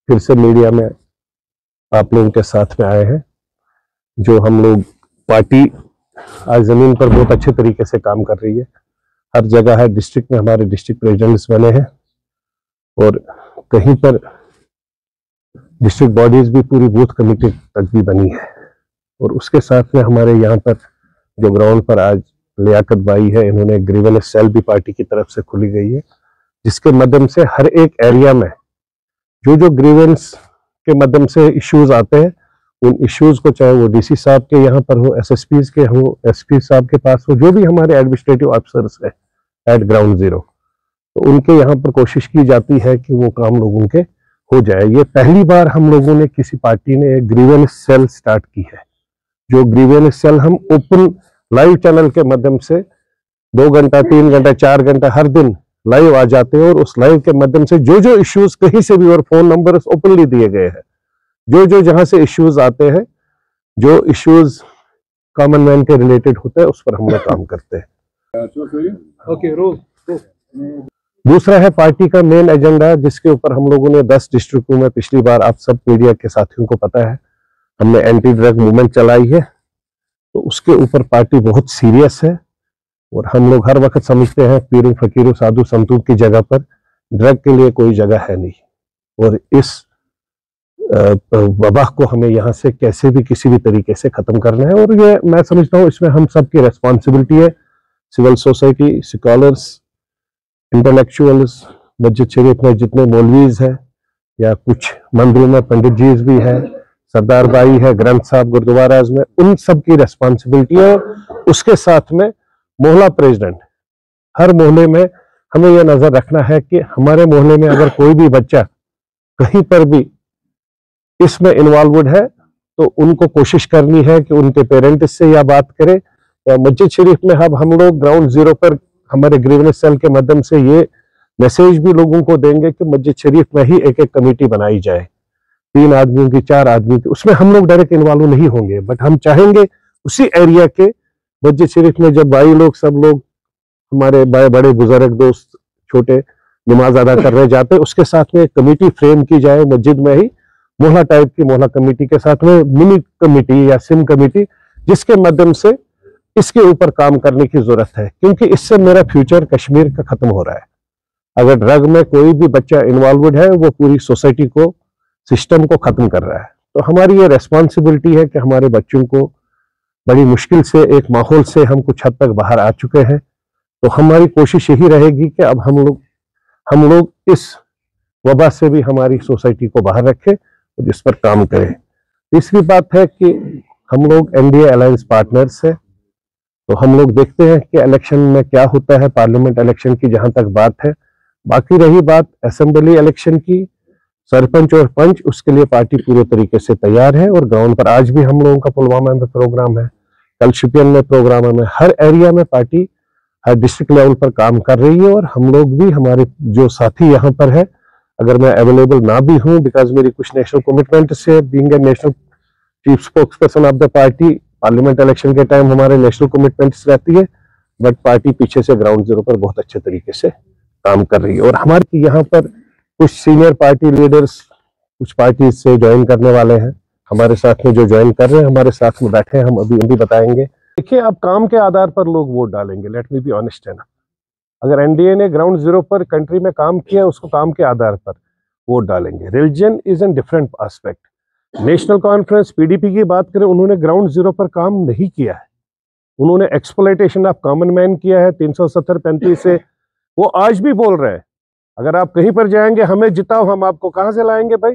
फिर से मीडिया में आप लोगों के साथ में आए हैं। जो हम लोग पार्टी आज जमीन पर बहुत अच्छे तरीके से काम कर रही है। हर जगह है, डिस्ट्रिक्ट में हमारे डिस्ट्रिक्ट प्रेसिडेंट्स बने हैं और कहीं पर डिस्ट्रिक्ट बॉडीज भी पूरी बूथ कमेटी तक भी बनी है। और उसके साथ में हमारे यहाँ पर जो ग्राउंड पर आज लियाकत बाई है, इन्होंने ग्रीवेंस सेल भी पार्टी की तरफ से खुली गई है, जिसके माध्यम से हर एक एरिया में जो ग्रीवेंस के माध्यम से इश्यूज आते हैं, उन इश्यूज को चाहे वो डीसी साहब के यहाँ पर हो, एसएसपीज के हो, एसपी साहब के पास हो, जो भी हमारे एडमिनिस्ट्रेटिव ऑफिसर्स है एट ग्राउंड जीरो, तो उनके यहाँ पर कोशिश की जाती है कि वो काम लोगों के हो जाए। ये पहली बार हम लोगों ने किसी पार्टी ने एक ग्रीवेंस सेल स्टार्ट की है। जो ग्रीवेंस सेल हम ओपन लाइव चैनल के माध्यम से 2 घंटा 3 घंटा 4 घंटा हर दिन लाइव आ जाते हैं और उस लाइव के माध्यम से जो इश्यूज कहीं से भी, और फोन नंबर ओपनली दिए गए हैं, जो जहां से इश्यूज आते हैं, जो इश्यूज कॉमन मैन के रिलेटेड होते हैं, उस पर हम लोग काम करते हैं। ओके, रोज दूसरा है पार्टी का मेन एजेंडा, जिसके ऊपर हम लोगों ने 10 डिस्ट्रिक्टों में पिछली बार, आप सब मीडिया के साथियों को पता है, हमने एंटी ड्रग मूवमेंट चलाई है। तो उसके ऊपर पार्टी बहुत सीरियस है और हम लोग हर वक्त समझते हैं पीरों फकीरों साधु संतों की जगह पर ड्रग के लिए कोई जगह है नहीं, और इस वबा को हमें यहाँ से कैसे भी किसी भी तरीके से खत्म करना है। और ये मैं समझता हूँ इसमें हम सबकी रेस्पॉन्सिबिलिटी है, सिविल सोसाइटी, स्कॉलर्स, इंटेलेक्चुअल्स, मस्जिद शरीफ में जितने मौलवीज है या कुछ मंदिरों में पंडित जी भी है, सरदार भाई है, ग्रंथ साहब गुरुद्वारा में, उन सब की रेस्पॉन्सिबिलिटी है। उसके साथ में मोहल्ला प्रेसिडेंट, हर मोहल्ले में हमें यह नजर रखना है कि हमारे मोहल्ले में अगर कोई भी बच्चा कहीं पर भी इसमें इन्वॉल्वड है, तो उनको कोशिश करनी है कि उनके पेरेंट्स से या बात करें, या मस्जिद शरीफ में अब हम लोग ग्राउंड जीरो पर हमारे ग्रीवेंस सेल के माध्यम से ये मैसेज भी लोगों को देंगे कि मस्जिद शरीफ में ही एक कमेटी बनाई जाए, 3 आदमियों की, 4 आदमियों की। उसमें हम लोग डायरेक्ट इन्वॉल्व नहीं होंगे, बट हम चाहेंगे उसी एरिया के मस्जिद शरीफ में जब भाई लोग, सब लोग हमारे बड़े बुजुर्ग दोस्त छोटे नमाज अदा करने जाते, उसके साथ में एक कमेटी फ्रेम की जाए मस्जिद में ही, मोहल्ला टाइप की मोहल्ला कमेटी के साथ में मिनी कमेटी या सिम कमेटी, जिसके माध्यम से इसके ऊपर काम करने की जरूरत है। क्योंकि इससे मेरा फ्यूचर कश्मीर का खत्म हो रहा है। अगर ड्रग में कोई भी बच्चा इन्वॉल्वड है, वो पूरी सोसाइटी को, सिस्टम को खत्म कर रहा है। तो हमारी ये रेस्पॉन्सिबिलिटी है कि हमारे बच्चों को बड़ी मुश्किल से एक माहौल से हम कुछ हद तक बाहर आ चुके हैं। तो हमारी कोशिश यही रहेगी कि अब हम लोग इस वबा से भी हमारी सोसाइटी को बाहर रखें और इस पर काम करें। तीसरी बात है कि हम लोग एनडीए अलायंस पार्टनर्स है, तो हम लोग देखते हैं कि इलेक्शन में क्या होता है, पार्लियामेंट इलेक्शन की जहां तक बात है। बाकी रही बात असेंबली इलेक्शन की, सरपंच और पंच, उसके लिए पार्टी पूरे तरीके से तैयार है। और ग्राउंड पर आज भी हम लोगों का पुलवामा में प्रोग्राम है, कल शोपियान में प्रोग्राम है। हर एरिया में पार्टी हर डिस्ट्रिक्ट लेवल पर काम कर रही है। और हम लोग भी, हमारे जो साथी यहाँ पर है, अगर मैं अवेलेबल ना भी हूँ, बिकॉज मेरी कुछ नेशनल कमिटमेंट से, being a national chief spokes person of the party, parliament election के टाइम हमारे नेशनल कमिटमेंट्स रहती है, बट पार्टी पीछे से ग्राउंड जीरो पर बहुत अच्छे तरीके से काम कर रही है। और हमारे यहाँ पर कुछ सीनियर पार्टी लीडर्स कुछ पार्टी से ज्वाइन करने वाले हैं, हमारे साथ में जो ज्वाइन कर रहे हैं, हमारे साथ में बैठे हैं, हम अभी उन्हें बताएंगे। देखिए, अब काम के आधार पर लोग वोट डालेंगे, लेट मी बी ऑनेस्ट है ना। अगर एनडीए ने ग्राउंड जीरो पर कंट्री में काम किया, उसको काम के आधार पर वोट डालेंगे। Religion is an different aspect. National conference PDP की बात करें, उन्होंने ग्राउंड जीरो पर काम नहीं किया है, उन्होंने एक्सप्लॉयटेशन ऑफ कॉमन मैन किया है 370-35 से। वो आज भी बोल रहे हैं, अगर आप कहीं पर जाएंगे, हमें जिताओ, हम आपको कहां से लाएंगे भाई।